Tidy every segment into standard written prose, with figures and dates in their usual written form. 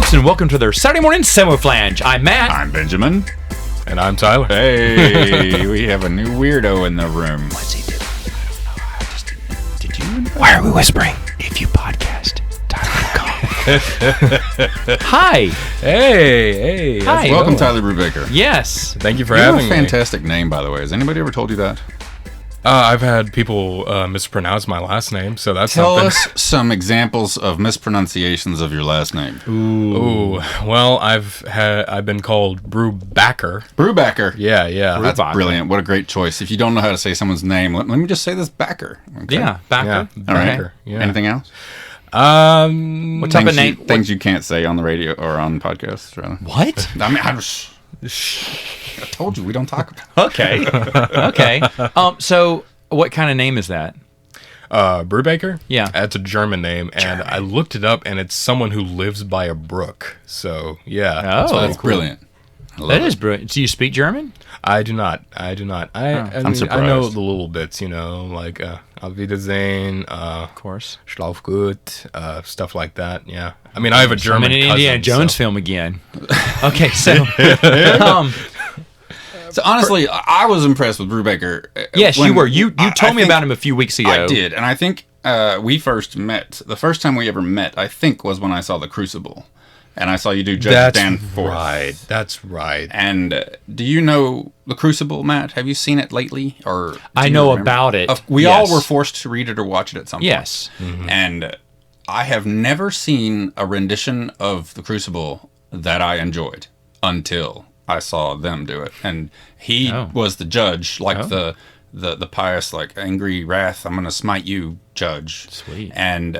folks, and welcome to their Saturday morning Samoflange. I'm Matt. I'm Benjamin. And I'm Tyler. Hey, we have a new weirdo in the room. What's he doing? I don't know. Did you know? Why are we whispering? If you podcast, Tyler will call. Hi. Hey. Hi. Welcome, Tyler Brubaker. Yes. Thank you for You have having a fantastic name, by the way. Has anybody ever told you that? I've had people mispronounce my last name, so that's Tell something. us some examples of mispronunciations of your last name. Ooh. Well, I've been called Brubaker. Brubaker. Yeah. That's Brubaker. brilliant. What a great choice. If you don't know how to say someone's name, let me just say this Backer. Okay? Yeah. Backer. Yeah. All right. Backer. Yeah. Anything else? What type of name? Things you can't say on the radio or on podcasts, rather. What? I mean, I told you we don't talk about it. Okay. So, what kind of name is that? Brubaker? Yeah. That's a German name, and I looked it up, and it's someone who lives by a brook. So, yeah. Oh. That's brilliant. I love That it. is brilliant. Do you speak German? I do not. I mean, surprised. I know the little bits, like Auf Wiedersehen, Of course. Schlaf gut, stuff like that. Yeah. I mean, I have a I'm German in an cousin. Indiana Jones so- film again. Okay, so So honestly, I was impressed with Brubaker. yes, When- you were. You I told me think about him a few weeks ago. I did, and I think we first met. The first time we ever met, I think, was when I saw the Crucible, and I saw you do Judge That's Danforth. right. That's right. And do you know the Crucible, Matt? Have you seen it lately, or do I you know remember? about it. We Yes. all were forced to read it or watch it at some point. Yes. And I have never seen a rendition of the Crucible that I enjoyed until I saw them do it. And he was the judge, like the pious, like angry wrath, I'm going to smite you judge. Sweet. And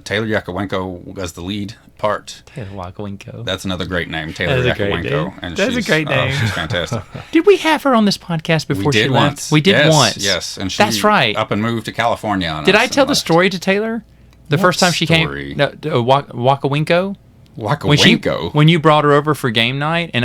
Taylor Yakowenko was the lead part. Taylor Wackolinko. That's another great name, Taylor That is a great Yakowenko. name. And That's a great name. She's fantastic. Did we have her on this podcast before We she did left? once. We did Yes, once. Yes, and she That's right. up and moved to California on Did us I tell and the left. story to Taylor? The first time she story? came? No, Wackolinko? Wackowenko? When you brought her over for game night, and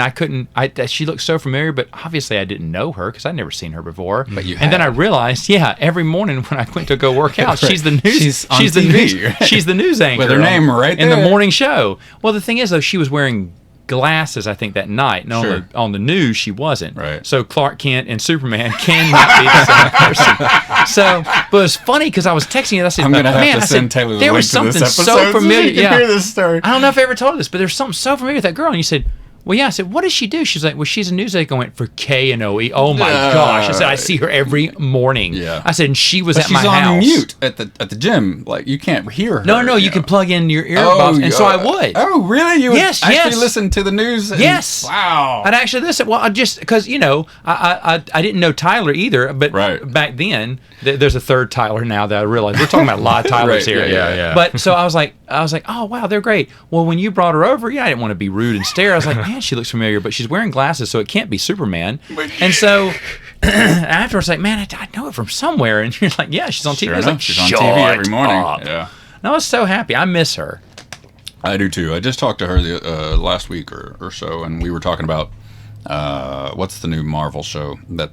she looked so familiar, but obviously I didn't know her because I'd never seen her before. But you and then I have. realized, every morning when I went to go work out, Right. she's the news. She's on the TV, news. right? She's the news anchor With her name right in the there. morning show. Well, the thing is, though, she was wearing glasses, I think, that night. And Sure. on the news, she wasn't. Right. So Clark Kent and Superman cannot be the same person. So, but it was funny because I was texting you. And I said, I'm going to have "Man," to I send said, Taylor the there link was to something this episode so familiar. so she can hear this story. I don't know if I ever told this, but there's something so familiar with that girl. And you said, well, yeah. I said, what does she do? She's like, well, she's a news anchor. I went, for KNOE. Oh, my gosh. I said, I see her every morning. Yeah. I said, and she was But at my she's on house. mute at the gym. Like, you can't hear her. No, you can plug in your earbuds. And so I would. Oh, really? You would Yes, actually yes. listen to the news? Yes. Wow. I'd actually listen. Well, I just because I didn't know Tyler either, but Right. back then there's a third Tyler now that I realized we're talking about a lot of Tylers Right, here. yeah. But so I was like, oh wow, they're great. Well, when you brought her over, I didn't want to be rude and stare. I was like, man, she looks familiar, but she's wearing glasses, so it can't be Superman. And so afterwards, like, man, I know it from somewhere. And you're like, yeah, she's on TV. Sure I was enough, like, she's on shut TV every morning. up. Yeah. And I was so happy. I miss her. I do too. I just talked to her the last week or so, and we were talking about what's the new Marvel show that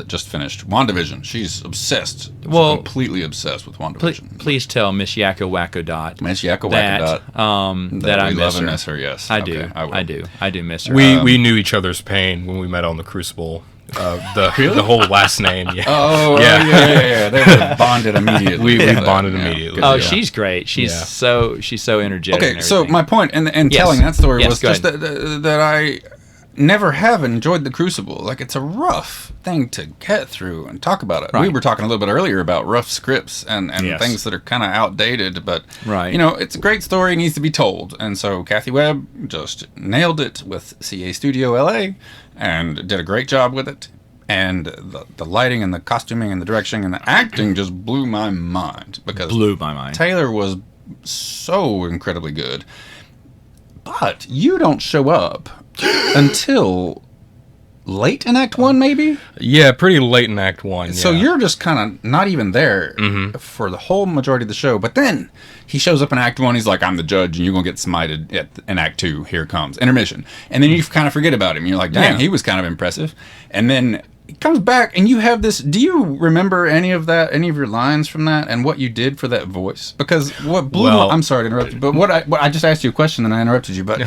just finished? WandaVision. She's obsessed. Well, completely obsessed with WandaVision. Please tell Miss Yakko Wacko Dot Miss Yakko that Wacko that I we miss love her. and miss her. Yes, I Okay, do. will. I do miss her. We knew each other's pain when we met on the Crucible. The whole last name. Yeah. Oh, Yeah. yeah. They were bonded immediately. We Yeah. bonded Yeah. immediately. Good Oh, deal. she's great. She's Yeah. so energetic. Okay, and so everything. my point in Yes. telling that story Yes, was go just that I never have enjoyed the Crucible. Like, it's a rough thing to get through and talk about it. We Right. were talking a little bit earlier about rough scripts and Yes. things that are kind of outdated, but Right. it's a great story, it needs to be told. And so Kathy Webb just nailed it with CA Studio LA and did a great job with it. And the lighting and the costuming and the direction and the acting just blew my mind because blew my mind. Taylor was so incredibly good. But you don't show up until late in Act 1, maybe? Yeah, pretty late in Act 1. So yeah. you're just kind of not even there for the whole majority of the show. But then he shows up in Act 1. He's like, I'm the judge, and you're going to get smited in Act 2. Here comes intermission. And then you kind of forget about him. You're like, dang, Yeah. he was kind of impressive. And then comes back, and you have this. Do you remember any of that? Any of your lines from that, and what you did for that voice? Because what blew. I'm sorry to interrupt you, but what I just asked you a question, and I interrupted you. But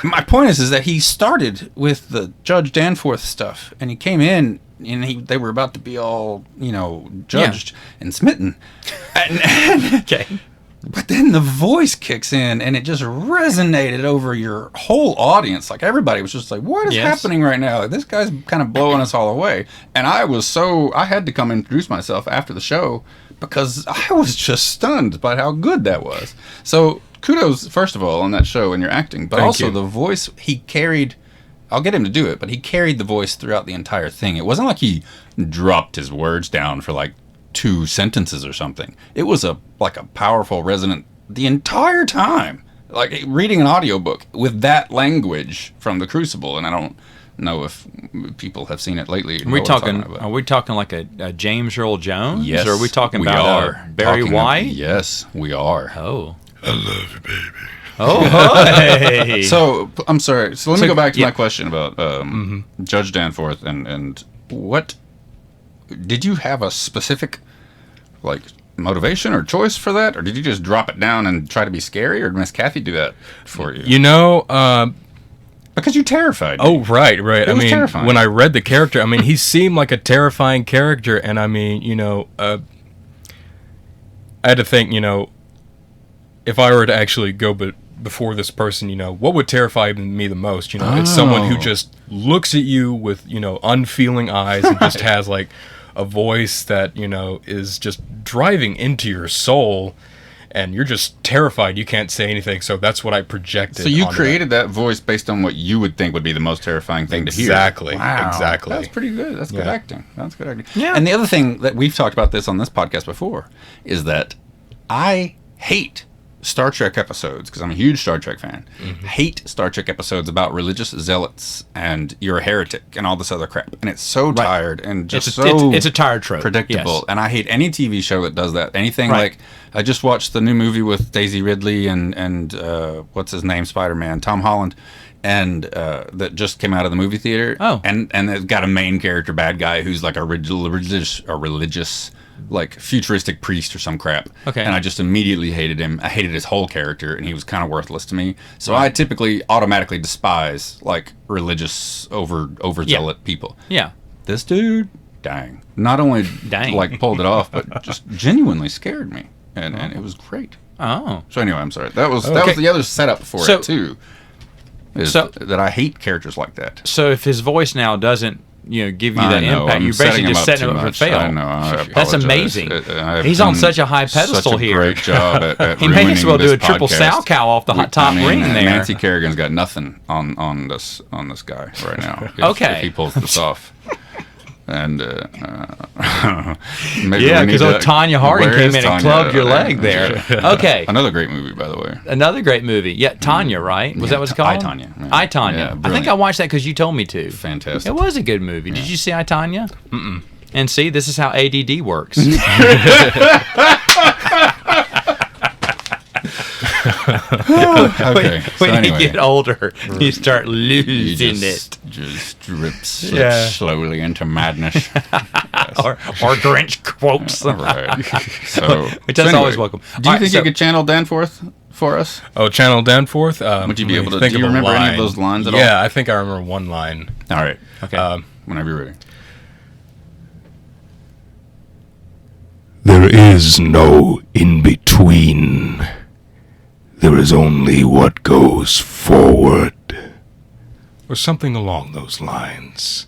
my point is that he started with the Judge Danforth stuff, and he came in. And they were about to be all, judged and smitten. Okay. But then the voice kicks in, and it just resonated over your whole audience. Like, everybody was just like, what is happening right now? Like, this guy's kind of blowing us all away. And I had to come introduce myself after the show because I was just stunned by how good that was. So kudos, first of all, on that show and your acting. But also the voice he carried... I'll get him to do it, but he carried the voice throughout the entire thing. It wasn't like he dropped his words down for like 2 sentences or something. It was a powerful resonant the entire time. Like reading an audiobook with that language from the Crucible, and I don't know if people have seen it lately. Are we talking like a James Earl Jones? Yes. Or are we talking about Barry White? Yes, we are. Oh. I love you, baby. Oh, hey. So, I'm sorry. So, let me go back to my question about Judge Danforth and what... Did you have a specific, motivation or choice for that? Or did you just drop it down and try to be scary? Or did Miss Kathy do that for you? Because you terrified me. Oh, right. It was terrifying. When I read the character, he seemed like a terrifying character. And, I had to think, if I were to actually go before this person, what would terrify me the most? It's someone who just looks at you with, unfeeling eyes and just has a voice that, is just driving into your soul, and you're just terrified. You can't say anything. So that's what I projected. So you created that voice based on what you would think would be the most terrifying thing to hear. Exactly. Wow. Exactly. That's pretty good. That's good acting. That's good acting. Yeah. And the other thing that we've talked about this on this podcast before is that I hate Star Trek episodes, because I'm a huge Star Trek fan, hate Star Trek episodes about religious zealots and you're a heretic and all this other crap. And it's so tired and just it's a tired trope. Predictable. Yes. And I hate any TV show that does that. Anything like, I just watched the new movie with Daisy Ridley and what's his name, Spider-Man, Tom Holland, and that just came out of the movie theater. Oh. And it's got a main character bad guy who's like a religious futuristic priest or some crap. Okay. And I just immediately hated him. I hated his whole character, and he was kind of worthless to me. So I typically automatically despise religious overzealot people. Yeah. This dude, not only pulled it off, but just genuinely scared me, and it was great. Oh. So anyway, I'm sorry. That was the other setup for it too. That I hate characters like that. So if his voice now doesn't give you that impact, you're basically just setting him up for fail. I know. That's amazing. He's on such a high pedestal here. Great job at he may as well do a triple Salchow off the top ring there. Nancy Kerrigan's got nothing on this guy right now. If he pulls this off. And because Tanya Harding came in and clubbed your leg there. Okay. Another great movie, by the way. Another great movie. Yeah, Tanya, right? Was that what it's called? I, Tanya. I, Tanya. Yeah, I think I watched that because you told me to. Fantastic. It was a good movie. Did you see I, Tanya? Mm-mm. And see, this is how ADD works. Okay. When you get older, you start losing it. Just slips slowly into madness. Yes. or Grinch quotes. Right. So, that's always welcome. Do you think you could channel Danforth for us? Oh, channel Danforth? Would you be able to? Do you remember any of those lines at all? Yeah, I think I remember one line. All right. Okay. Whenever you're ready. There is no in-between. There is only what goes forward. Or something along those lines.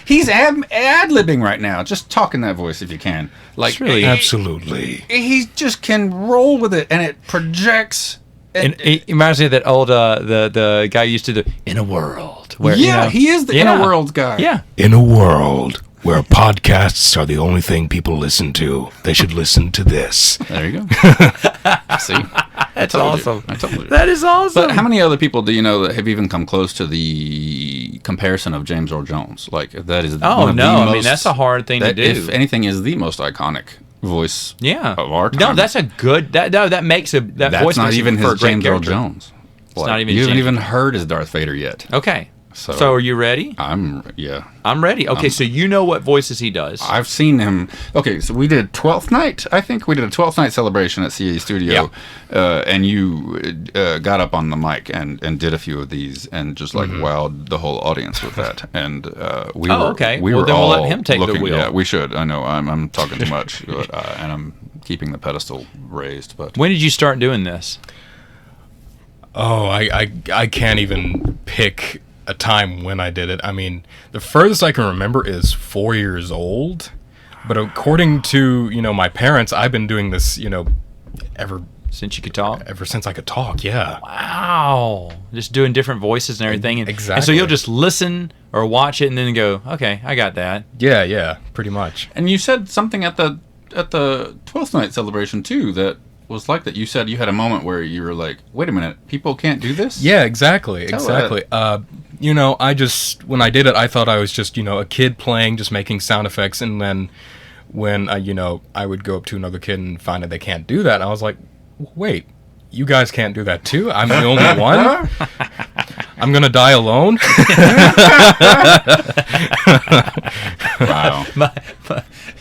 He's ad-libbing right now. Just talk in that voice if you can. Really, absolutely. He just can roll with it, and it projects. It reminds me of that old the guy used to do In a World. Where, he is the In a World guy. Yeah. In a world where podcasts are the only thing people listen to, they should listen to this. There you go. See? That's awesome. I told you. That is awesome. But how many other people do you know that have even come close to the comparison of James Earl Jones? That is that's a hard thing to do. If anything, is the most iconic voice of our time. No, that's a good... that makes that that's voice... not even his James Earl character. Jones. It's not even you haven't James. even heard his Darth Vader yet. Okay. So are you ready? I'm ready. Okay, so you know what voices he does. I've seen him. Okay, so we did 12th night. I think we did a 12th night celebration at CA Studio, and you got up on the mic and did a few of these and just like wowed the whole audience with that. And we were okay. We well, were then all we'll let him take looking, the wheel. Yeah, we should. I know I'm talking too much, but, and I'm keeping the pedestal raised. But when did you start doing this? Oh, I can't even pick a time when I did it. I mean, the furthest I can remember is 4 years old. But according to, my parents, I've been doing this, ever since you could talk? Ever since I could talk, yeah. Wow. Just doing different voices and everything. Exactly. And so you'll just listen or watch it and then go, okay, I got that. Yeah, pretty much. And you said something at the 12th night celebration too that was like that. You said you had a moment where you were like, wait a minute, people can't do this? Yeah, exactly. I just, when I did it, I thought I was just, a kid playing, just making sound effects. And then when, I would go up to another kid and find out they can't do that, I was like, wait, you guys can't do that too? I'm the only one? I'm going to die alone? Wow.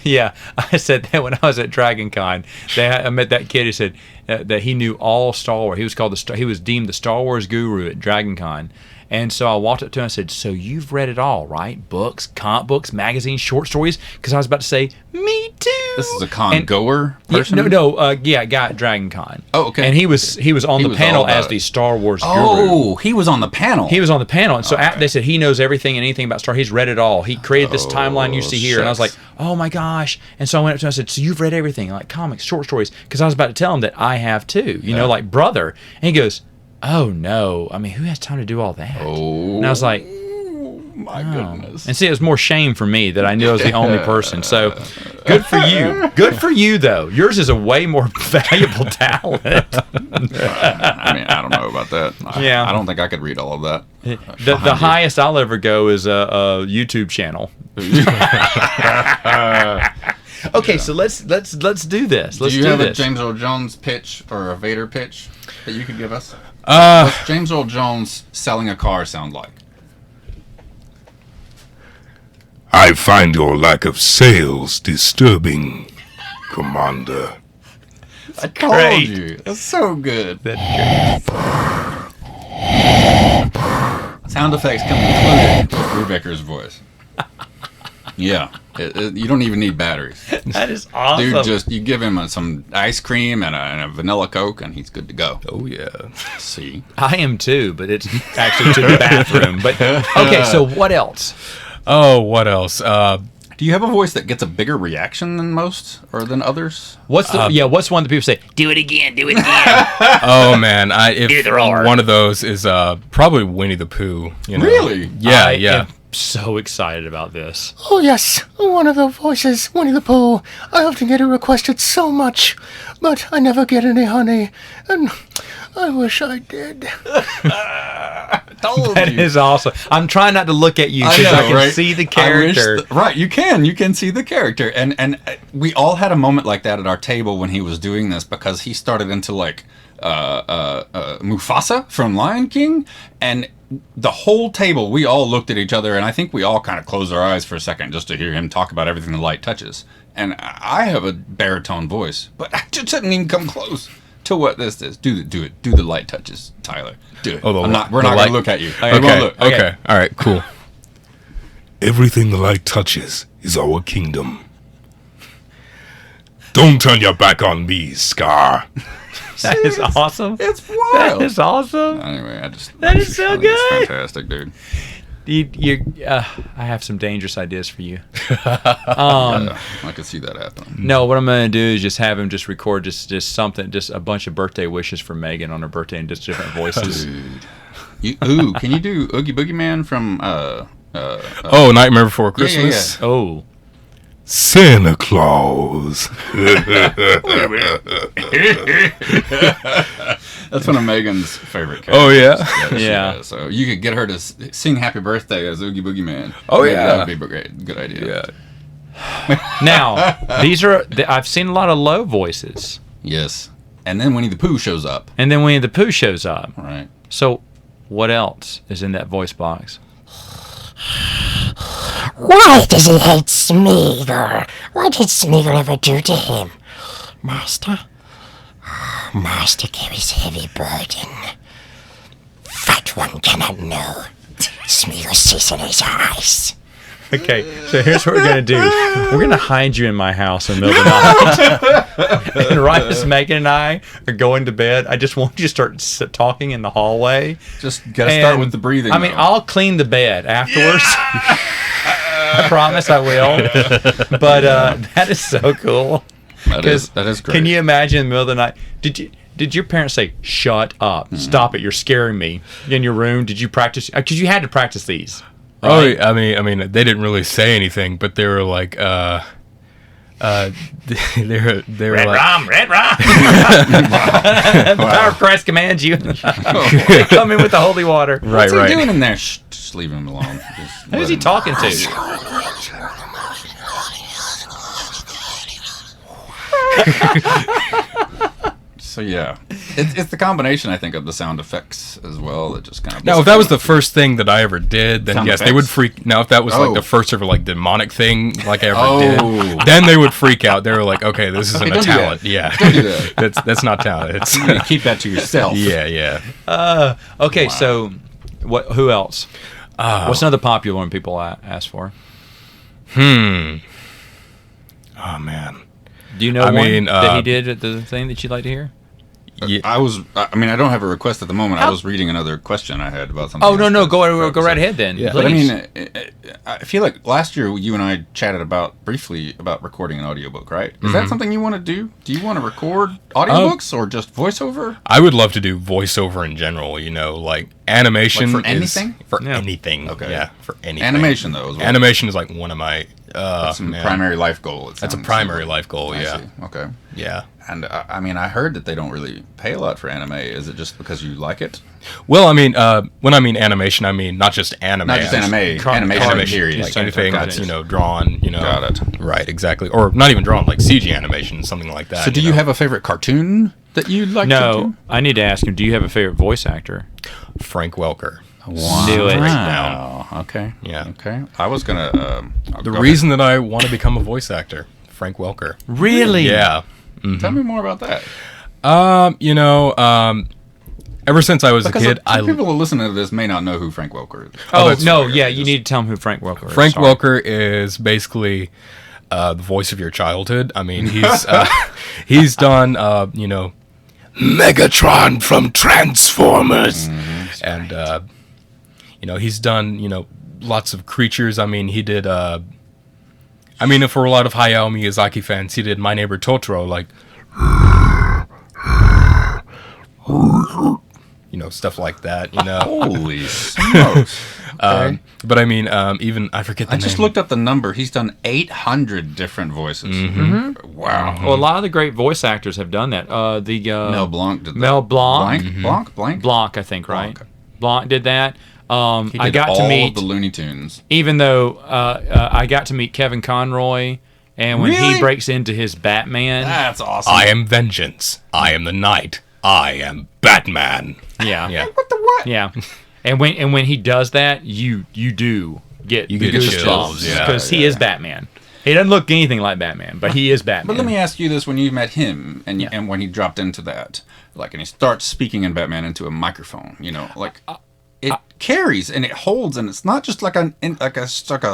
Yeah, I said that when I was at Dragon Con. I met that kid who said that he knew all Star Wars. He was deemed the Star Wars guru at Dragon Con. And so I walked up to him and said, so you've read it all, right? Books, comic books, magazines, short stories? Because I was about to say, me too. This is a goer person? Guy at Dragon Con. Oh, okay. And he was on the panel as the Star Wars guru. Oh, he was on the panel. He was on the panel. And so they said he knows everything and anything about Star Wars. He's read it all. He created this timeline you see here. And I was like, oh my gosh. And so I went up to him and I said, so you've read everything, like comics, short stories? Because I was about to tell him that I have too, like brother. And he goes, oh no, I mean, who has time to do all that? Oh, and I was like, my goodness. And see, it was more shame for me that I knew I was the only person. So good for you. Good for you, though. Yours is a way more valuable talent. I mean, I don't know about that. I don't think I could read all of that. The highest I'll ever go is a YouTube channel. Okay, so let's do this. Do you have a James Earl Jones pitch or a Vader pitch that you could give us? What's James Earl Jones selling a car sound like? I find your lack of sales disturbing, Commander. I told you. That's so good. That's great. Sound effects come included with Brubaker's voice. Yeah. You don't even need batteries. That is awesome. Dude, you give him some ice cream and a vanilla Coke, and he's good to go. Oh, yeah. See? I am too, but it's actually to the bathroom. But okay, so what else? Oh, what else? Do you have a voice that gets a bigger reaction than most or than others? What's one that people say? Do it again. Do it again. Oh man, one of those is probably Winnie the Pooh. Really? Yeah, I am so excited about this. Oh yes, one of the voices, Winnie the Pooh. I often get it requested so much, but I never get any honey, and I wish I did. That is awesome. I'm trying not to look at you because I can see the character. Right, you can see the character, and we all had a moment like that at our table when he was doing this because he started into like Mufasa from Lion King, and the whole table we all looked at each other, and I think we all kind of closed our eyes for a second just to hear him talk about everything the light touches. And I have a baritone voice, but I just didn't even come close to what this is. Do it. Do the light touches, Tyler. Do it. Oh, we're not going to look at you. Okay. All right. Cool. Everything the light touches is our kingdom. Don't turn your back on me, Scar. That is awesome. It's wild. That is awesome. Anyway, that is so good. It's fantastic, dude. I have some dangerous ideas for you. I could see that happening. No, what I'm going to do is just have him just record just something, just a bunch of birthday wishes for Megan on her birthday in just different voices. Dude. Can you do Oogie Boogie Man from... Nightmare Before Christmas? Yeah. Oh. Santa Claus. That's one of Megan's favorite characters. Oh, yeah? Yeah. So you could get her to sing Happy Birthday as Oogie Boogie Man. Oh, yeah. That would be a great. Good idea. Yeah. Now, I've seen a lot of low voices. Yes. And then Winnie the Pooh shows up. And then Winnie the Pooh shows up. Right. So, what else is in that voice box? Why does he hate Smeagol? What did Smeagol ever do to him? Master? Master carries a heavy burden. Fat one cannot know. Smeagol sees in his eyes. Okay, so here's what we're going to do. We're going to hide you in my house in the middle of the night. And right as Megan and I are going to bed, I just want you to start talking in the hallway. Just got to start with the breathing. I mean, I'll clean the bed afterwards. I promise I will. But that is so cool. That is great. Can you imagine in the middle of the night? Did your parents say, "Shut up, stop it, you're scaring me"? In your room, did you practice? Because you had to practice these. Right? Oh, I mean, they didn't really say anything, but they were like, they were Red like, Rum. The power of Christ commands you. Come in with the holy water. What's he doing in there? Shh, just leave him alone. Who's he talking to? So yeah, it's the combination, I think, of the sound effects as well that just kind of. Now, if that was the first thing that I ever did, then Sound yes, effects? they would freak. Now, if that was like Oh. the first ever like demonic thing like I ever did, then they would freak out. They were like, "Okay, this isn't a don't do talent. that. Yeah, Don't do that. that's not talent. It's You keep that to yourself. yeah. Okay, so what? Who else? What's another popular one people ask for? Oh man. Do you know I one mean, that he did at the thing that you'd like to hear? Yeah. I don't have a request at the moment. I was reading another question I had about something. Oh no, else no, that's- go right ahead then. Yeah. But I please. mean, I feel like last year you and I chatted briefly about recording an audiobook, right? Is that something you want to do? Do you want to record audiobooks or just voiceover? I would love to do voiceover in general. You know, like animation Like for anything? For Yeah. anything. Okay. Yeah, for anything. Animation though, is what Animation is like one of my man. primary life goal. That's a primary life goal. I Yeah, see. Okay. yeah. And I mean, I heard that they don't really pay a lot for anime. Is it just because you like it? Well, I mean, when I mean animation, I mean not just anime. Not just anime, animation Animation, period. like anything Got that's it. Drawn. Got it. Right, exactly, or not even drawn, like CG animation, something like that. So, do you have a favorite cartoon that you like to no, do? I need to ask him. Do you have a favorite voice actor? Frank Welker? Do it. Wow. Okay. Yeah. Okay. I was gonna. The reason that I want to become a voice actor, Frank Welker. Really? Yeah. Tell me more about that. Ever since I was Because a kid, some people who listen to this may not know who Frank Welker is. Oh, that's no, fair. yeah, you need to tell him who Frank Welker is. Frank Sorry. Welker is basically the voice of your childhood. I mean, he's done Megatron from Transformers. and he's done lots of creatures. I mean, he did for a lot of Hayao Miyazaki fans, he did My Neighbor Totoro, like stuff like that. Holy smokes! But I mean, even I forget the I name. just looked up the number. He's done 800 different voices. Mm-hmm. Wow. Well, a lot of the great voice actors have done that. Mel Blanc did that. Mel Blanc. Blanc, I think, right? Blanc. Blanc did that. He did I got all to meet of the Looney Tunes. even though I got to meet Kevin Conroy, and when Really? he breaks into his Batman, That's awesome. I am vengeance. I am the night. I am Batman. yeah, Yeah. What the what? yeah, and when he does that, you do get You the get goosebumps, chills, yeah. because he is Batman. He doesn't look anything like Batman, but he is Batman. But let me ask you this: when you met him, and when he dropped into that, and he starts speaking in Batman into a microphone, it carries and it holds, and it's not just like a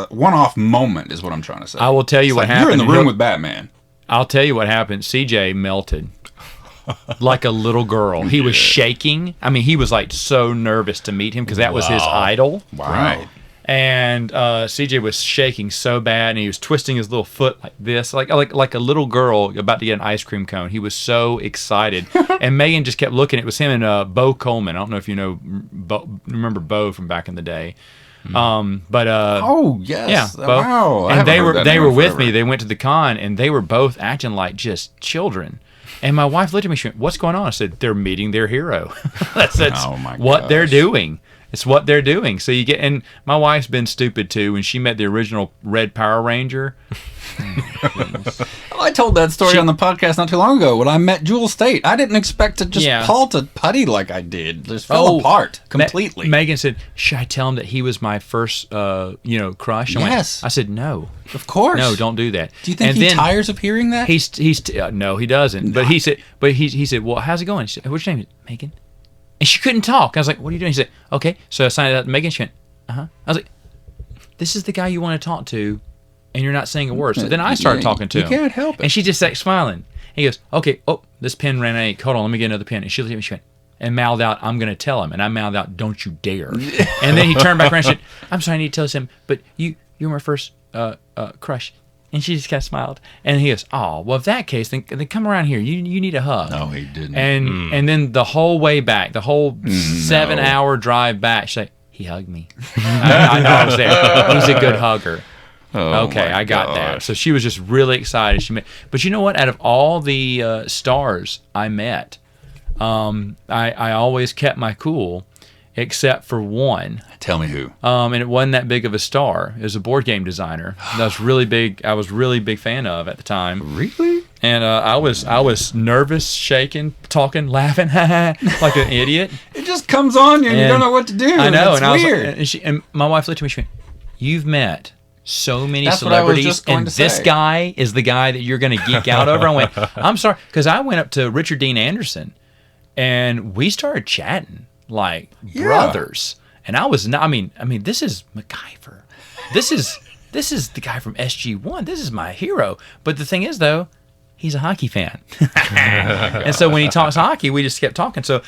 one-off moment. Is what I'm trying to say. I will tell you It's what like happened. You're in the room He'll- with Batman. I'll tell you what happened. CJ melted like a little girl. He was shaking. I mean, he was like so nervous to meet him because that was his idol. Wow. Right. And CJ was shaking so bad, and he was twisting his little foot like this, like a little girl about to get an ice cream cone. He was so excited, and Megan just kept looking. It was him and Bo Coleman. I don't know if you remember Bo from back in the day. But Oh yes. yeah, Bo. Wow. I And they haven't heard were that name with forever. me. They went to the con, and they were both acting like just children. And my wife looked at me. She went, "What's going on?" I said, "They're meeting their hero." That's Oh, my what they're gosh. doing. It's what they're doing. So you get, and my wife's been stupid too. When she met the original Red Power Ranger. I told that story on the podcast not too long ago when I met Jewel State. I didn't expect to just Paul to putty like I did. Just fell apart completely. Megan said, "Should I tell him that he was my first, crush?" Yes. I said, "No, of course, no, don't do that." Do you think he tires of hearing that? No, he doesn't. But he said, "Well, how's it going?" She said, "What's your name?" Megan. And she couldn't talk. I was like, "What are you doing?" She said, "Okay." So I signed it out to Megan. She went, "Uh-huh." I was like, "This is the guy you want to talk to, and you're not saying a word." So then I started talking to him. You can't help it. And she just started smiling. He goes, "Okay, this pen ran out. Hold on, let me get another pen." And she looked at me, she went, and mouthed out, "I'm going to tell him." And I mouthed out, "Don't you dare." And then he turned back around and said, "I'm sorry, I need to tell him, but you're my first crush." And she just kind of smiled. And he goes, "Oh, well, if that case, then come around here. You need a hug." No, he didn't. And then the whole way back, the whole 7-hour drive back, she's like, "He hugged me." I know I was there. He's a good hugger. Okay, I got that. So she was just really excited. But you know what? Out of all the stars I met, I always kept my cool, except for one. Tell me who. And it wasn't that big of a star. It was a board game designer that I was really big fan of at the time. Really? And I was nervous, shaking, talking, laughing, like an idiot. It just comes on you, and you don't know what to do. I know, it's and weird. I was like, and my wife looked at me. She went, "You've met so many celebrities, and this guy is the guy that you're going to geek out over." I went, "I'm sorry," because I went up to Richard Dean Anderson, and we started chatting like brothers. And I was not. I mean, this is MacGyver. This is the guy from SG-1. This is my hero. But the thing is, though, he's a hockey fan. And so when he talks hockey, we just kept talking. So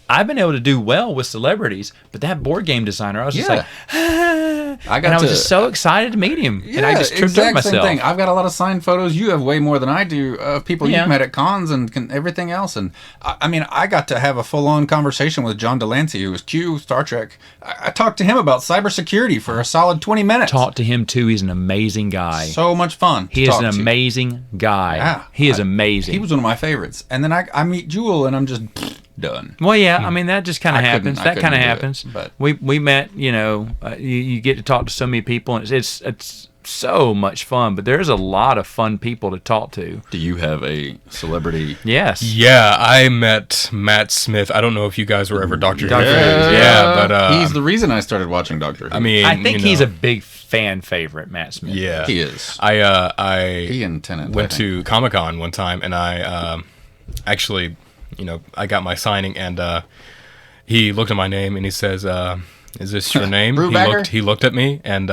I've been able to do well with celebrities, but that board game designer, I was just like, I was just so excited to meet him. Yeah, and I just tripped over myself. Same thing. I've got a lot of signed photos. You have way more than I do of people you've met at cons and everything else. And I got to have a full-on conversation with John Delancey, who was Q, Star Trek. I talked to him about cybersecurity for a solid 20 minutes. Talked to him too. He's an amazing guy. So much fun. He is an amazing guy. Yeah, he is amazing. He was one of my favorites. And then I meet Jewel, and I'm just done. Well, yeah, that just kind of happens. That kind of happens. But we met, you get to talk to so many people, and it's so much fun. But there's a lot of fun people to talk to. Do you have a celebrity? Yes. Yeah, I met Matt Smith. I don't know if you guys were ever Doctor Who. Yeah, but he's the reason I started watching Doctor Who. I think he's a big fan favorite, Matt Smith. Yeah, he is. He and Tennant went to Comic-Con one time, and I actually, I got my signing, and he looked at my name and he says, "Is this your name?" Brubaker? He looked at me, and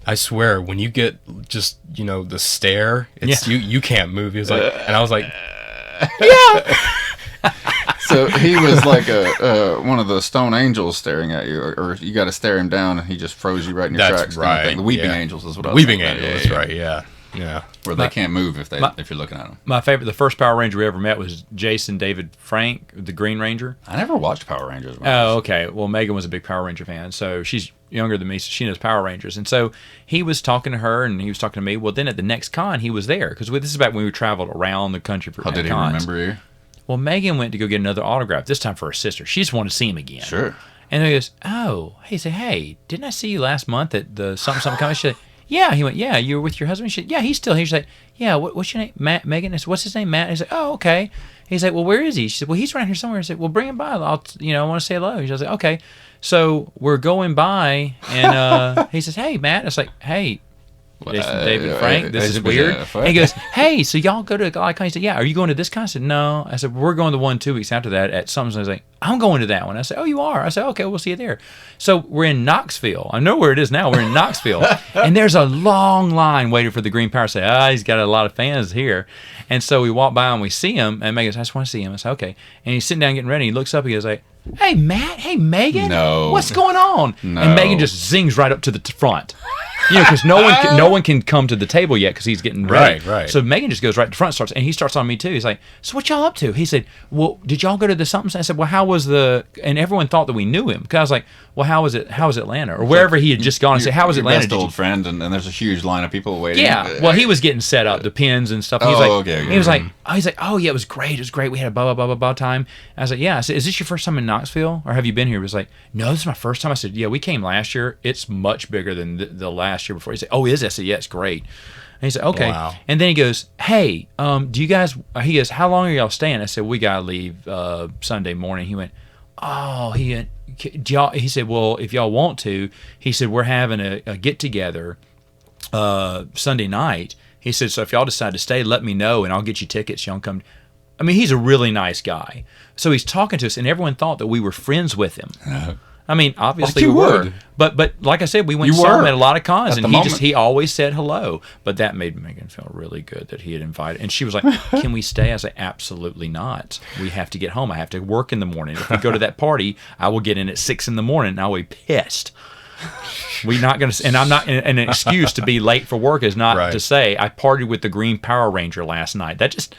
I swear, when you get just the stare, it's you can't move. He was like, and I was like, yeah. So he was like one of the stone angels staring at you, or you got to stare him down, and he just froze you right in your tracks. Right. Kind of thing. The weeping angels is what I was Weeping thinking. angels, that's right. Yeah. Yeah. Where they can't move if you're looking at them. My favorite, the first Power Ranger we ever met was Jason David Frank, the Green Ranger. I never watched Power Rangers. Oh, okay. Well, Megan was a big Power Ranger fan, so she's younger than me, so she knows Power Rangers. And so he was talking to her, and he was talking to me. Well, then at the next con, he was there, because this is back when we traveled around the country for cons. Did he remember you? Well, Megan went to go get another autograph, this time for her sister. She just wanted to see him again. Sure. And he goes, "Oh," he said, "Hey, didn't I see you last month at the something con?" She said, "Yeah." He went, "Yeah, you were with your husband?" She said, "Yeah, he's still here." She's like, "Yeah, what's your name?" "Matt." Megan. I said, "What's his name?" "Matt." He's like, "Oh, okay." He's like, "Well, where is he?" She said, "Well, he's around here somewhere." I said, "Well, bring him by. I want to say hello." He was like, "Okay." So we're going by, and he says, "Hey, Matt." I was like, "Hey, Jason David Frank, this is weird." And he goes, "Hey, so y'all go to a con?" He said, "Yeah." "Are you going to this con?" I said, "No." I said, "We're going to one 2 weeks after that at something." I was like, "I'm going to that one." I said, "Oh, you are?" I said, "Okay, we'll see you there." So we're in Knoxville. I know where it is now. We're in Knoxville. And there's a long line waiting for the Green Power. I say, he's got a lot of fans here. And so we walk by and we see him. And Megan goes, "I just want to see him." I said, "Okay." And he's sitting down getting ready. He looks up. He goes like, "Hey, Matt. Hey, Megan. No. What's going on?" No. And Megan just zings right up to the front. because no one can come to the table yet because he's getting ready. Right. So Megan just goes right to front, and he starts on me too. He's like, "So what y'all up to?" He said, "Well, did y'all go to the something?" I said, "Well, how was the?" And everyone thought that we knew him because I was like, "Well, how was it? How was Atlanta?" Or wherever he had just gone and said, "How was Your Atlanta?" best old friend, and there's a huge line of people waiting. Yeah. Well, he was getting set up, the pins and stuff. He was okay. He was like, "Oh yeah, it was great. It was great. We had a blah blah blah blah blah time." I was like, "Yeah." I said, "Is this your first time in Knoxville, or have you been here?" He was like, "No, this is my first time." I said, "Yeah, we came last year. It's much bigger than the last year before." He said, "Oh, is it?" I said, "Yeah, it's great." And he said, "Okay." Wow. And then he goes, "Hey, do you guys?" He goes, "How long are y'all staying?" I said, "We gotta leave Sunday morning." He went, "Oh," he said, "Well, if y'all want to," he said, "we're having a get together Sunday night." He said, "So if y'all decide to stay, let me know, and I'll get you tickets. Y'all come." I mean, he's a really nice guy. So he's talking to us, and everyone thought that we were friends with him. I mean, obviously Like we you were, would. but like I said, we went You and saw him were. at a lot of cons, At and the he moment. he always said hello. But that made Megan feel really good that he had invited, and she was like, "Can we stay?" I was like, "Absolutely not. We have to get home. I have to work in the morning. If we go to that party, I will get in at 6 a.m, and I'll be pissed." We're not gonna, and I'm not. And an excuse to be late for work is not Right. to say I partied with the Green Power Ranger last night. That's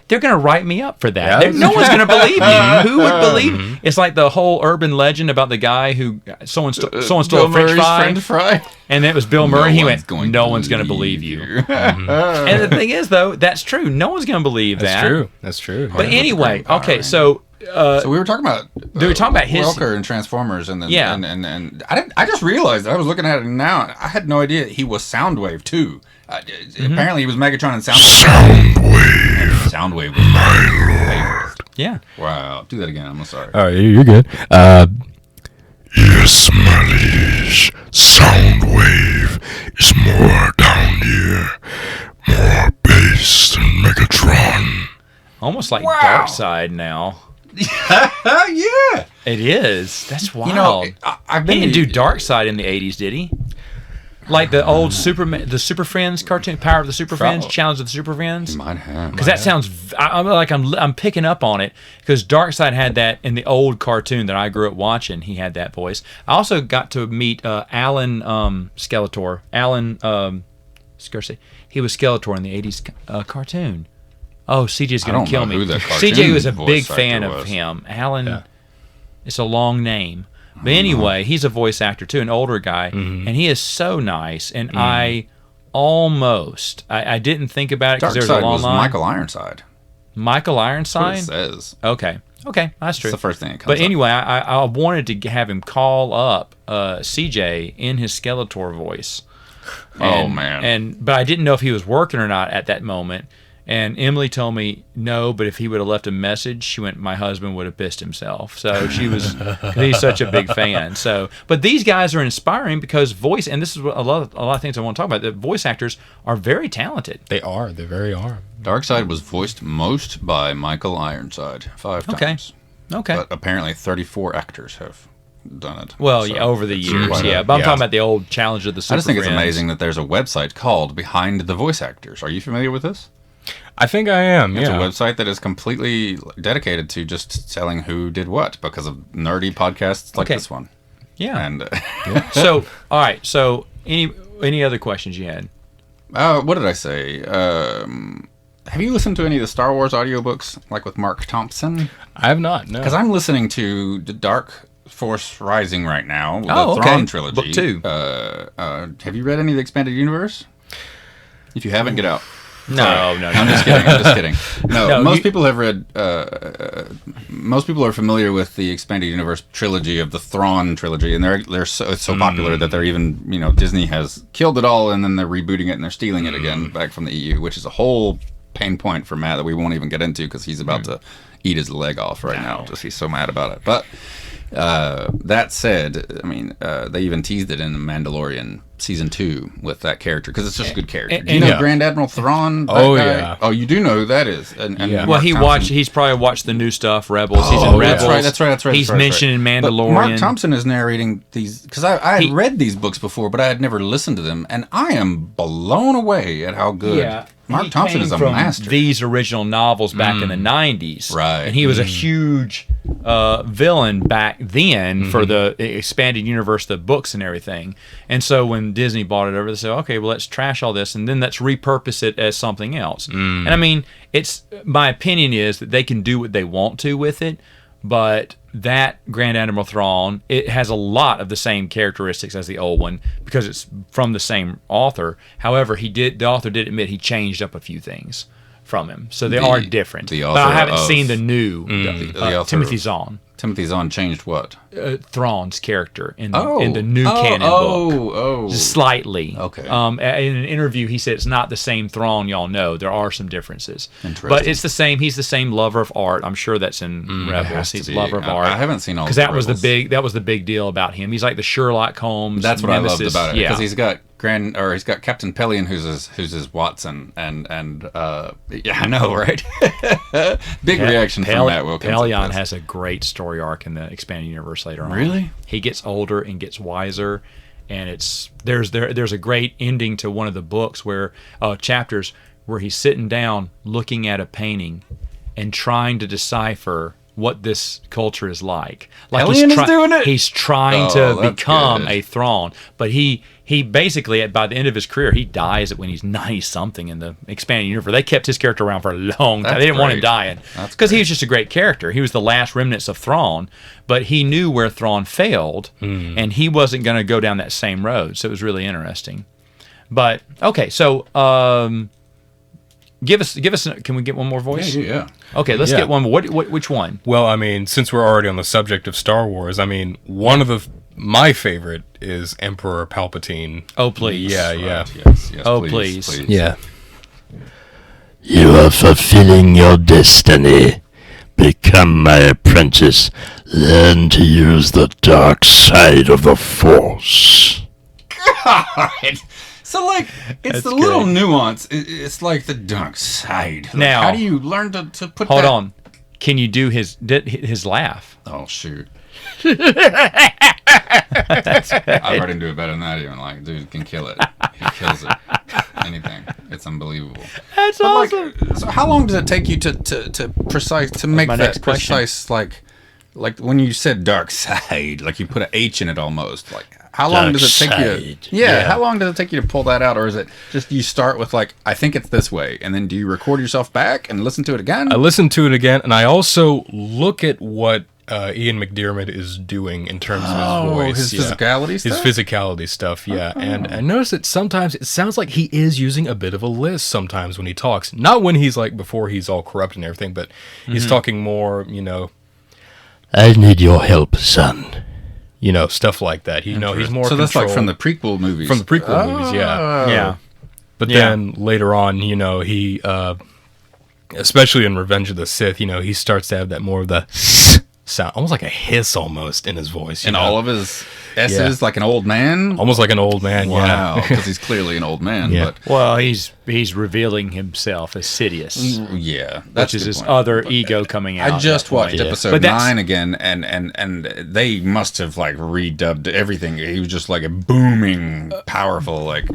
they're gonna write me up for that. Yeah. No one's gonna believe me. Who would believe? It's like the whole urban legend about the guy who someone stole Bill a French Murray's fry, French fry. and it was Bill Murray. He went, "No one's going gonna believe you." And the thing is, though, that's true. No one's gonna believe that. That's true. But Yeah. anyway, Power okay, Ranger. so. So we were talking about his Welker and Transformers, and then Yeah. and I just realized that I was looking at it now. I had no idea he was Soundwave too. Apparently, he was Megatron and Soundwave. Soundwave was my favorite. Yeah. Wow, do that again. I'm sorry. All right, you're good. Yes, my liege, Soundwave is more down here, more bass than Megatron. Almost like Wow. Darkseid now. Yeah, It is. That's wild. you know, I've He been didn't do Darkseid in the 80s, did he? Like the old Superman, the Super Friends cartoon, Power of the Super Friends, Challenge of the Super Friends. Might have. Because that sounds, I'm picking up on it. Because Darkseid had that in the old cartoon that I grew up watching. He had that voice. I also got to meet Alan Skeletor. Alan Scarsy. He was Skeletor in the 80s cartoon. Oh, CJ's going to kill me. who that CJ was a cartoon big voice fan actor of was. him. Alan, it's a long name. But anyway, he's a voice actor too, an older guy, and he is so nice. And I didn't think about it because there was a Darkseid long was line. Michael Ironside. Michael That's what Ironside? it says. Okay, that's true. That's the first thing that comes But up. anyway, I wanted to have him call up CJ in his Skeletor voice. Oh, man. But I didn't know if he was working or not at that moment. And Emily told me no, but if he would have left a message, she went, my husband would have pissed himself. So she was, 'cause he's such a big fan. So, but these guys are inspiring because voice, and this is what a lot of things I want to talk about. That voice actors are very talented. They are. They very are. Darkseid was voiced most by Michael Ironside 5 times. Okay. But apparently 34 actors have done it. Well, So yeah, over the it's years, quite yeah. a- But I'm talking about the old Challenge of the Super I just think it's Friends. amazing that there's a website called Behind the Voice Actors. Are you familiar with this? I think I am. It's Yeah. a website that is completely dedicated to just telling who did what because of nerdy podcasts like Okay. this one. Yeah. And So, all right. So, any other questions you had? what did I say? Have you listened to any of the Star Wars audiobooks, like with Mark Thompson? I have not. No. Because I'm listening to the Dark Force Rising right now, the Oh, okay. Thrawn trilogy. Book 2. Have you read any of the Expanded Universe? If you haven't, get out. No. I'm just kidding. I'm just kidding. No, No, most people have read. Most people are familiar with the Expanded Universe trilogy of the Thrawn trilogy, and they're so, it's so popular that they're even Disney has killed it all, and then they're rebooting it and they're stealing it again back from the EU, which is a whole pain point for Matt that we won't even get into because he's about to eat his leg off right now. Just he's so mad about it. But that said, I mean, they even teased it in The Mandalorian season 2 with that character because it's just a good character. Do you know yeah. Grand Admiral Thrawn? that Oh, guy? yeah. Oh, you do know who that is. And Yeah. Well, Mark Thompson- he's probably watched the new stuff, Rebels. He's Oh, in Rebels. that's right. He's that's right. mentioned in But Mandalorian. Mark Thompson is narrating these because I had read these books before, but I had never listened to them, and I am blown away at how good Mark Thompson is a master. These original novels back in the 90s. Right. And he was a huge villain back then for the expanded universe, the books and everything. And so when Disney bought it over, they said, okay, well, let's trash all this and then let's repurpose it as something else. And I mean, my opinion is that they can do what they want to with it, but that Grand Admiral Thrawn, it has a lot of the same characteristics as the old one because it's from the same author. However, the author did admit he changed up a few things from him, so they are different. But I haven't seen the new Timothy Zahn. Timothy Zahn changed what? Thrawn's character in the new canon book. Just slightly. Okay. In an interview, he said it's not the same Thrawn y'all know. There are some differences. Interesting. But it's the same. He's the same lover of art. I'm sure that's in Rebels. He's a lover of art. I haven't seen all because that was the big deal about him. He's like the Sherlock Holmes. That's what nemesis. I loved about it because he's got Captain Pelion who's his Watson and yeah, I know, right? Big reaction from Matt Wilkins. Pelion has a great story arc in the expanded universe later on. Really? He gets older and gets wiser, and there's a great ending to one of the books where chapters where he's sitting down looking at a painting and trying to decipher what this culture is like. Pelion is doing it? He's trying to become a Thrawn, but he basically, by the end of his career, he dies when he's 90-something in the expanded universe. They kept his character around for a long time. They didn't want him dying because he was just a great character. He was the last remnants of Thrawn, but he knew where Thrawn failed, and he wasn't going to go down that same road, so it was really interesting. But, okay, so... Give us. Can we get one more voice? Yeah. Okay, let's get one more. Which one? Well, I mean, since we're already on the subject of Star Wars, I mean, my favorite is Emperor Palpatine. Oh, please. Yeah. Yes, please. Yeah. You are fulfilling your destiny. Become my apprentice. Learn to use the dark side of the Force. God. So, like, it's the little nuance. It's like the dark side. Like, now, how do you learn to put hold that... on. Can you do his laugh? Oh, shoot. I already do it better than that even. Like, dude can kill it. He kills it. Anything. It's unbelievable. That's awesome. Like, so how long does it take you to make that precise, like when you said dark side, like you put an H in it almost, like... How long does it take you? How long does it take you to pull that out, or is it just you start with like I think it's this way, and then do you record yourself back and listen to it again? I listen to it again, and I also look at what Ian McDiarmid is doing in terms of his voice, his physicality stuff. His physicality stuff, yeah. And I notice that sometimes it sounds like he is using a bit of a lisp sometimes when he talks. Not when he's like before he's all corrupt and everything, but he's talking more, I need your help, son. Stuff like that. He's more. So that's like from the prequel movies. From the prequel movies, yeah. But then later on, he, especially in Revenge of the Sith, he starts to have that more of the sound, almost like a hiss almost in his voice. And all of his S's, like an old man? Almost like an old man, wow, because he's clearly an old man. Yeah. But well, he's revealing himself as Sidious. Yeah. Which is his other ego coming out. I just watched episode 9 again, and they must have like redubbed everything. He was just like a booming, powerful, like...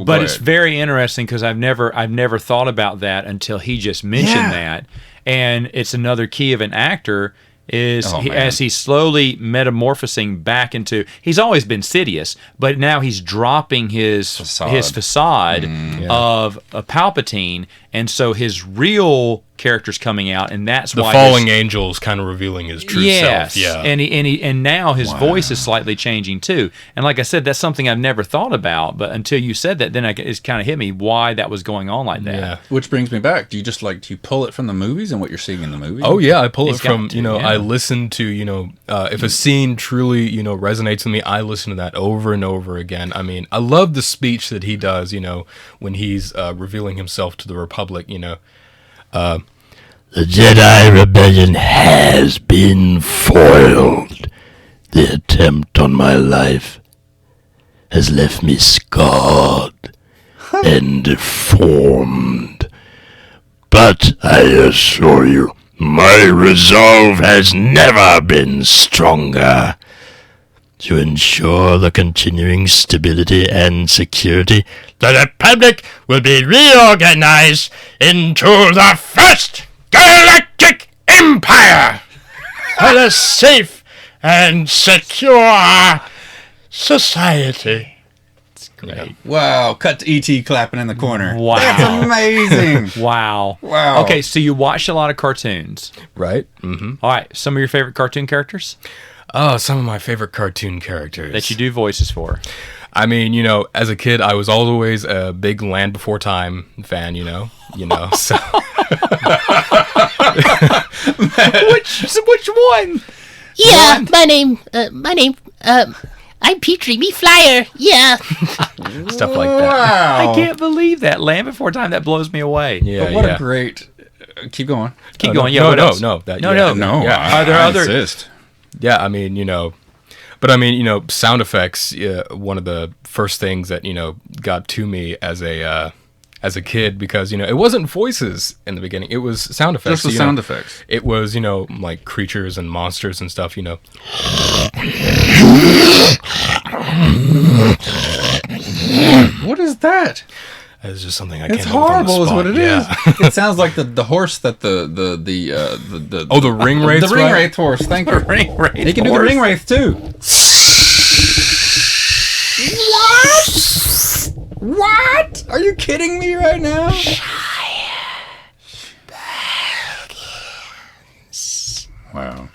But it's very interesting because I've never thought about that until he just mentioned that. And it's another key of an actor... as he's slowly metamorphosing back into, he's always been Sidious, but now he's dropping his facade of a Palpatine, and so his real character's coming out, and that's why the falling angel's kind of revealing his true self. Yeah, and now his voice is slightly changing too. And like I said, that's something I've never thought about, but until you said that, then it's kind of hit me why that was going on like that. Yeah. Which brings me back. Do you pull it from the movies and what you're seeing in the movie? Oh yeah, I pull it from I listen to if a scene truly resonates with me, I listen to that over and over again. I mean, I love the speech that he does. When he's revealing himself to the Republic. The Jedi Rebellion has been foiled. The attempt on my life has left me scarred and deformed. But I assure you, my resolve has never been stronger. to ensure the continuing stability and security, the Republic will be reorganized into the First Galactic Empire for a safe and secure society. Great. Wow. Cut to E.T. clapping in the corner. Wow. That's amazing. Wow. Wow. Okay, so you watched a lot of cartoons. Right? Mm-hmm. All right, some of your favorite cartoon characters Oh, some of my favorite cartoon characters. that you do voices for. I mean, as a kid, I was always a big Land Before Time fan, so. Which one? Yeah, my name, I'm Petrie, me flyer. Yeah. Stuff like that. Wow. I can't believe that. Land Before Time, that blows me away. Yeah, But what yeah. a great... keep going. Keep No, going. no, Yeah, what no, else? no, that- no, yeah. no. No, Yeah. Are there I other... insist. Yeah, I mean, sound effects, one of the first things that, got to me as a kid, because, it wasn't voices in the beginning. It was sound effects. Just the sound effects. It was, like creatures and monsters and stuff, What is that? It's just something I It's came up with on the horrible, is spot. what it is. Yeah. It sounds like the horse that the Oh, the ring wraith. the ring wraith horse. Thank you. Ring wraith He can do the horse. ring wraith too. What? Are you kidding me right now? Wow.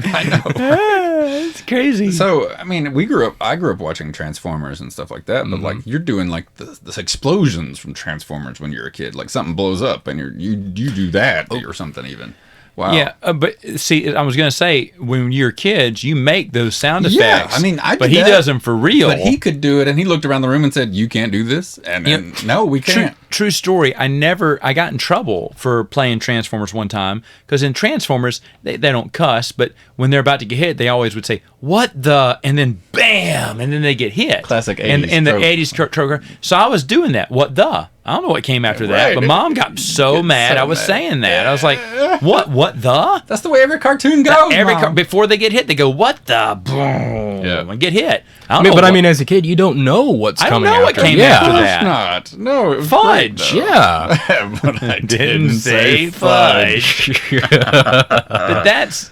I know. It's crazy. So, I mean, I grew up watching Transformers and stuff like that, but like you're doing like the explosions from Transformers when you're a kid, like something blows up and you do that or something even. Wow. Yeah, but see, I was going to say, when you're kids, you make those sound Yeah, effects. I mean, I did but he that, does them for real. But he could do it, and he looked around the room and said, "You can't do this." And no, we can't. True story. I got in trouble for playing Transformers one time, because in Transformers they don't cuss, but when they're about to get hit, they always would say "what the," and then bam, and then they get hit. Classic 80s and the trope. 80s trope. So I was doing that. What the? I don't know what came after that, Right. but Mom got so mad. I was saying that. I was like, "What the?" That's the way every cartoon goes. Mom. Before they get hit, they go, "What the?" Boom, Yeah. and get hit. I mean, as a kid, you don't know what's I don't coming know what after. came yeah. after Of course that. not. No, it was Fudge. great, though. Yeah. But I Didn't say fudge. But that's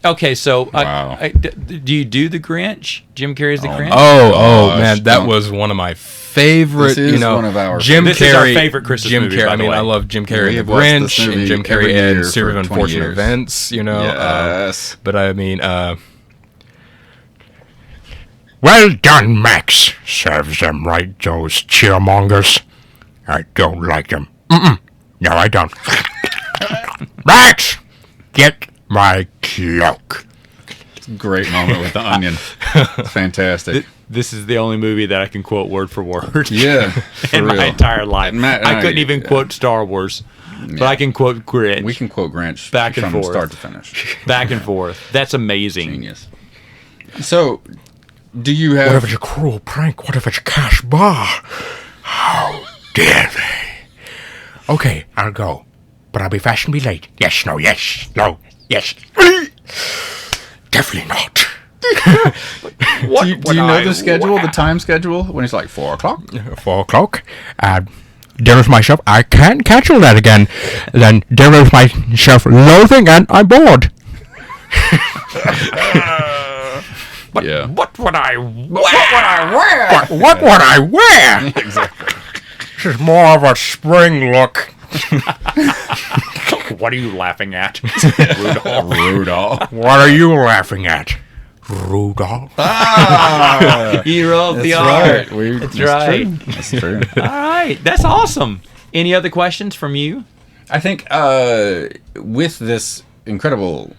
okay. So, Wow. do you do the Grinch? Jim Carrey's the Grinch. Oh Gosh, man, that don't. was one of my favorite. This is one of our Jim This Carrey. is our favorite Christmas Jim movie, Carrey. by the way. I love Jim Carrey We and the have watched this Grinch, movie and Jim every Carrey year and Series for of 20 Unfortunate years. Events. Yes. But I mean, Well done, Max. Serves them right, those cheermongers. I don't like them. No, I don't. Max, get my cloak. Great moment with the onion. Fantastic. This is the only movie that I can quote word for word. Yeah, for in my real. entire life. And Matt and I couldn't I- even quote Star Wars, but I can quote Grinch. We can quote Grinch Back and from forth. start to finish. back and forth. That's amazing. Genius. So, do you have? What if it's a cruel prank? What if it's a cash bar? How dare they? Okay, I'll go. But I'll be fast and be late. Yes, no, yes, no, yes. Definitely not. Do you know the schedule, the time schedule? When it's like 4 o'clock? 4 o'clock. There is myself. I can't cancel that again. Then there is myself loathing and I'm bored. Yeah. What would I What would I wear? Exactly. This is more of a spring look. What are you laughing at? Rudolph. What are you laughing at? Rudolph? Hero of the That's art. right. That's right. True. That's true. All right. That's awesome. Any other questions from you? I think with this incredible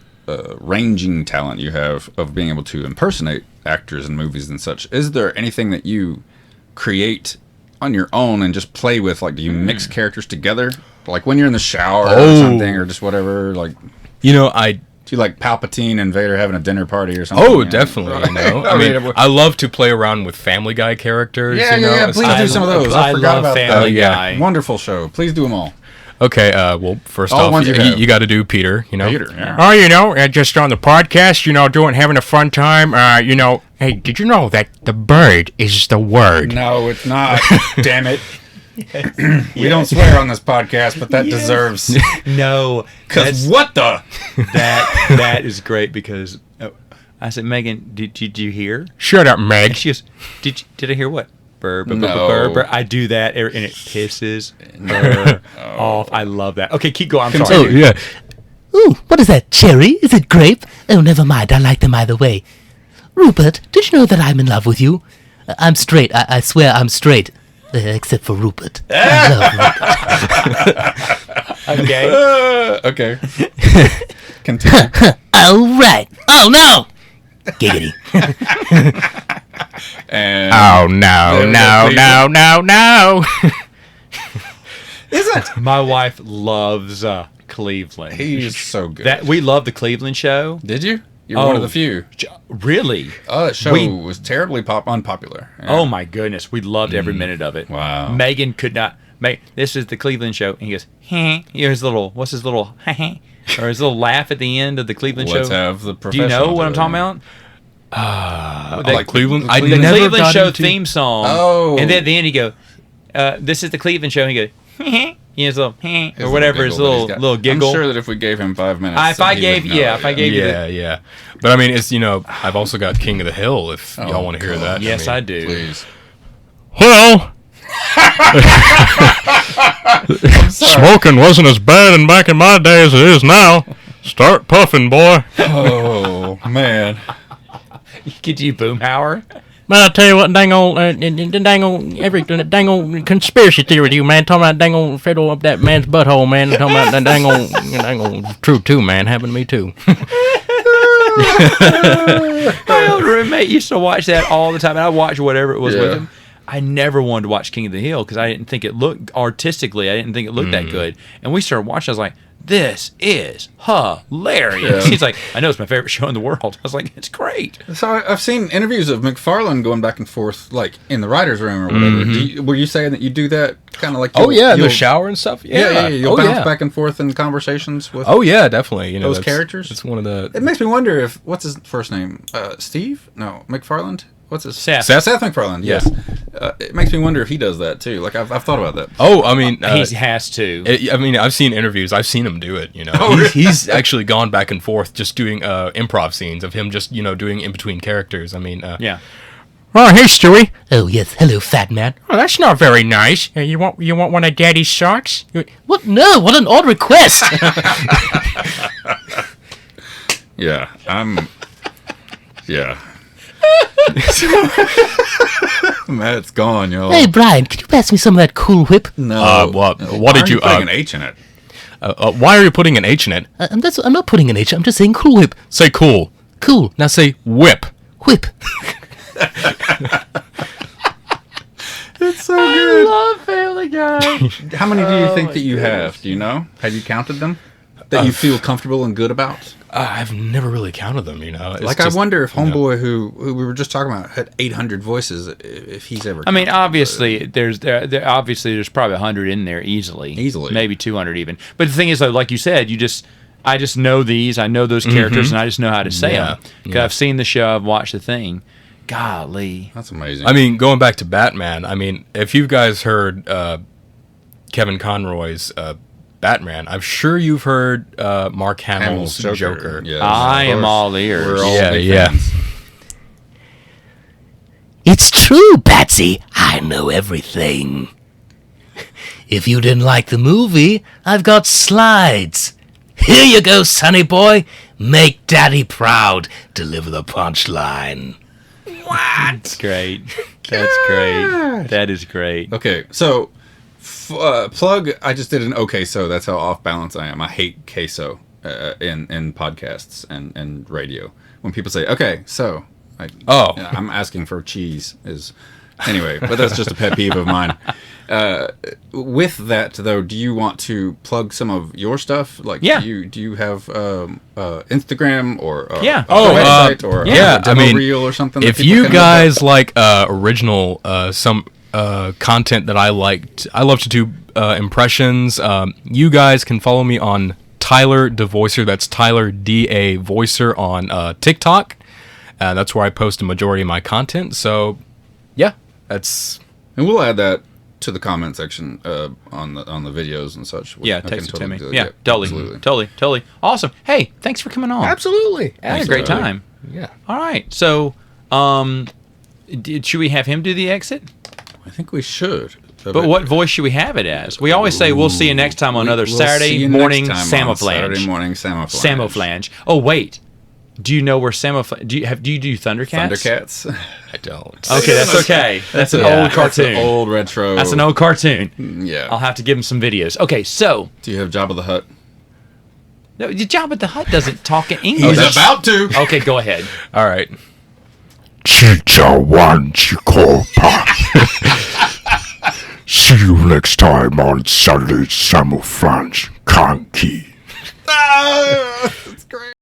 ranging talent you have of being able to impersonate actors in movies and such, is there anything that you create on your own and just play with? Like, do you mix characters together? Like when you're in the shower or something, or just whatever? Like, I do you like Palpatine and Vader having a dinner party or something? Oh, you know? definitely. I mean, I love to play around with Family Guy characters. Yeah, you know, yeah, please do some of those. I forgot love about Family that. Guy. Wonderful show. Please do them all. Okay, well, first All off, ones you have. you got to do Peter, you know. Peter, yeah. Oh, just on the podcast, having a fun time. Hey, did you know that the bird is the word? No, it's not. Damn it. We don't swear on this podcast, but that deserves. No, Because what the? that is great because I said, Megan, did you hear? Shut up, Meg. And she goes, did I hear what? Burr. No. I do that and it pisses her off. I love that. Okay, keep going. I'm sorry. Oh, yeah. Ooh, what is that, cherry? Is it grape? Oh, never mind, I like them either way. Rupert, did you know that I'm in love with you? I'm straight, I swear I'm straight. Except for Rupert. I love Rupert. Okay. Okay. Continue. All right. Oh, no! Giggity. And Oh, no. is it? My wife loves Cleveland. He's so good. That we love the Cleveland show. Did you? You're one of the few. Really? Oh, that show We- was terribly unpopular. Yeah. Oh my goodness, we loved every minute of it. Wow. Megan could not. This is the Cleveland show, and he goes, "Heh." Here's little. What's his little? Or his little laugh at the end of the Cleveland Let's show. have the Do you know professional what do I'm it. talking about? Like Cleveland? I The never Cleveland got show into- theme song. Oh. And then at the end he go, "This is the Cleveland show." And he goes, "Heh." His little His or whatever, little his giggle that little he's got. little giggle. I'm sure that if we gave him 5 minutes, If I he gave- would know yeah, it, if I gave you Yeah. But I mean, it's, I've also got King of the Hill if y'all want to hear that. Yes, I mean, do. Please. Well, smoking wasn't as bad back in my day as it is now. Start puffing, boy. Oh man. Could you Boomhauer? Man, I tell you what, dang old conspiracy theory to you, man. Talking about dang old fiddle up that man's butthole, man. Talking about that dang old true too, man. Happened to me too. My old roommate used to watch that all the time. And I watched whatever it was with Yeah. him. I never wanted to watch King of the Hill because I didn't think it looked artistically. I didn't think it looked that good. And we started watching. I was like, "This is hilarious." Yeah. He's like, "I know it's my favorite show in the world." I was like, "It's great." So I've seen interviews of McFarlane going back and forth, like in the writers' room or whatever. Were you saying that you do that kind of like? Oh, yeah, in the you'll- shower and stuff. Yeah. You'll Oh, bounce yeah. back and forth in conversations with. Oh, yeah, definitely. Those that's- characters? It's one of the... It makes me wonder if what's his first name? Steve? No, McFarland. What's his? Seth. Seth MacFarlane. Yes. It makes me wonder if he does that too. Like I've thought about that. Oh, I mean... He has to. I've seen interviews. I've seen him do it. Oh, really? He's actually gone back and forth just doing improv scenes of him just doing in between characters. I mean, Yeah. Oh, hey, Stewie. Oh, yes, hello, fat man. Oh, that's not very nice. You want one of Daddy's socks? What? No, what an odd request. Yeah, Yeah. Matt's gone, y'all. Hey, Brian, could you pass me some of that Cool Whip? No. what Why did are you... putting an H in it? why are you putting an H in it? I'm not putting an H, I'm just saying Cool Whip. Say cool. Cool. Now say whip. Whip. It's so good. love Family Guy. How many do you think that you have? Do you know? Have you counted them? That you feel comfortable and good about? I've never really counted them, It's Like, just, I wonder if Homeboy, who we were just talking about, had 800 voices, if he's ever. I mean, counted. obviously, there's probably 100 in there easily, maybe 200 even. But the thing is, though, like you said, I just know these, I know those characters, and I just know how to say them because I've seen the show, I've watched the thing. Golly, That's amazing. I mean, going back to Batman, I mean, if you guys heard Kevin Conroy's Batman, I'm sure you've heard Mark Hamill's Joker. Yes, I of am course. all ears. We're all Yeah, big yeah. fans. It's true, Patsy. I know everything. If you didn't like the movie, I've got slides. Here you go, sonny boy. Make Daddy proud. Deliver the punchline. That's great. That's great. That is great. Okay, so plug. I just did an okay, so that's how off balance I am. I hate queso in podcasts and radio. When people say okay, so I'm asking for cheese is anyway, but that's just a pet peeve of mine. With that though, do you want to plug some of your stuff? Like, Yeah. do you have Instagram or Yeah. a Oh, website or yeah, a demo I mean, reel or something? that If people you can look guys like original, some content that I liked. I love to do impressions. You guys can follow me on Tyler DeVoicer. That's Tyler D.A. Voicer on TikTok. That's where I post a majority of my content. So, yeah, that's... And we'll add that to the comment section on the videos and such. Yeah, text it to me. Yeah, totally. Awesome. Hey, thanks for coming on. Absolutely. I had a great time. Yeah. All right. So, should we have him do the exit? I think we should. But what voice should we have it as? We always say we'll see you next time on another Saturday morning Samoflange. Saturday morning Samoflange. Samoflange. Oh wait, do you know where Samoflange? Do you do Thundercats? Thundercats? I don't. Okay, that's okay. That's an old cartoon. That's an old retro. That's an old cartoon. Yeah. I'll have to give him some videos. Okay, so. Do you have Jabba the Hutt? No, Jabba the Hutt doesn't talk in English. He's about to. Okay, go ahead. All right. Chicha Wan Chikopa. See you next time on Saturday's Samoflange Kanki. That's great.